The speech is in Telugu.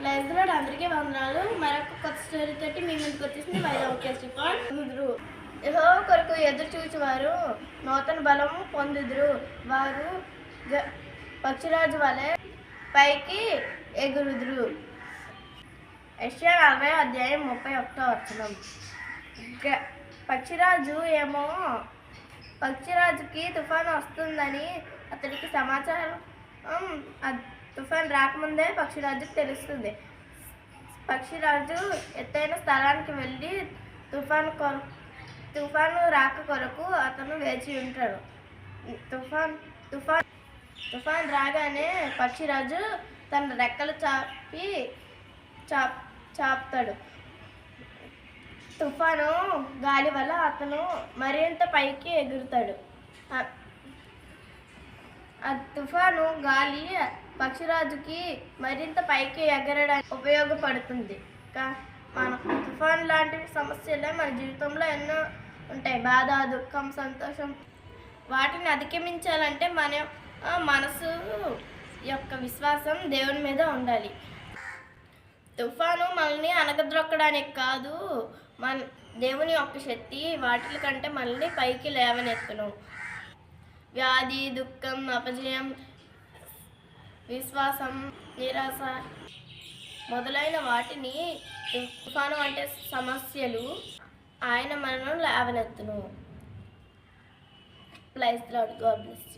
లైబ్రరీ అందరికీ వందనాలు. మరొక కొత్త స్టోరీ తోటి మీ ముందుకు వచ్చేసింది వైద్యుడు. యెహోవా కొరకు ఎదురు చూచేవారు నూతన బలం పొందుదురు. వారు పక్షిరాజు వలె పైకి ఎగురుదురు. యెషయా 40:31. పక్షిరాజుకి తుఫాను వస్తుందని అతడికి సమాచారం తుఫాను రాకముందే పక్షిరాజుకి తెలుస్తుంది. పక్షిరాజు ఎత్తైన స్థలానికి వెళ్ళి తుఫాను రాక కొరకు అతను వేచి ఉంటాడు. తుఫాన్ రాగానే పక్షిరాజు తన రెక్కలు చాపుతాడు. తుఫాను గాలి వల్ల అతను మరింత పైకి ఎగురుతాడు. ఆ తుఫాను గాలి పక్షిరాజుకి మరింత పైకి ఎగరడానికి ఉపయోగపడుతుంది. మన తుఫాను లాంటి సమస్యలే మన జీవితంలో ఎన్నో ఉంటాయి. బాధ, దుఃఖం, సంతోషం. వాటిని అధిగమించాలంటే మన మనసు యొక్క విశ్వాసం దేవుని మీద ఉండాలి. తుఫాను మనల్ని అణగద్రొక్కడానికి కాదు, మన దేవుని యొక్క శక్తి వాటి కంటే మనల్ని పైకి లేవనెత్తును. వ్యాధి, దుఃఖం, అపజయం, విశ్వాసం, నిరాశ మొదలైన వాటిని తుఫాను అంటే సమస్యలు ఆయన మనల్ని లేవనెత్తును. Praise the Lord. God bless.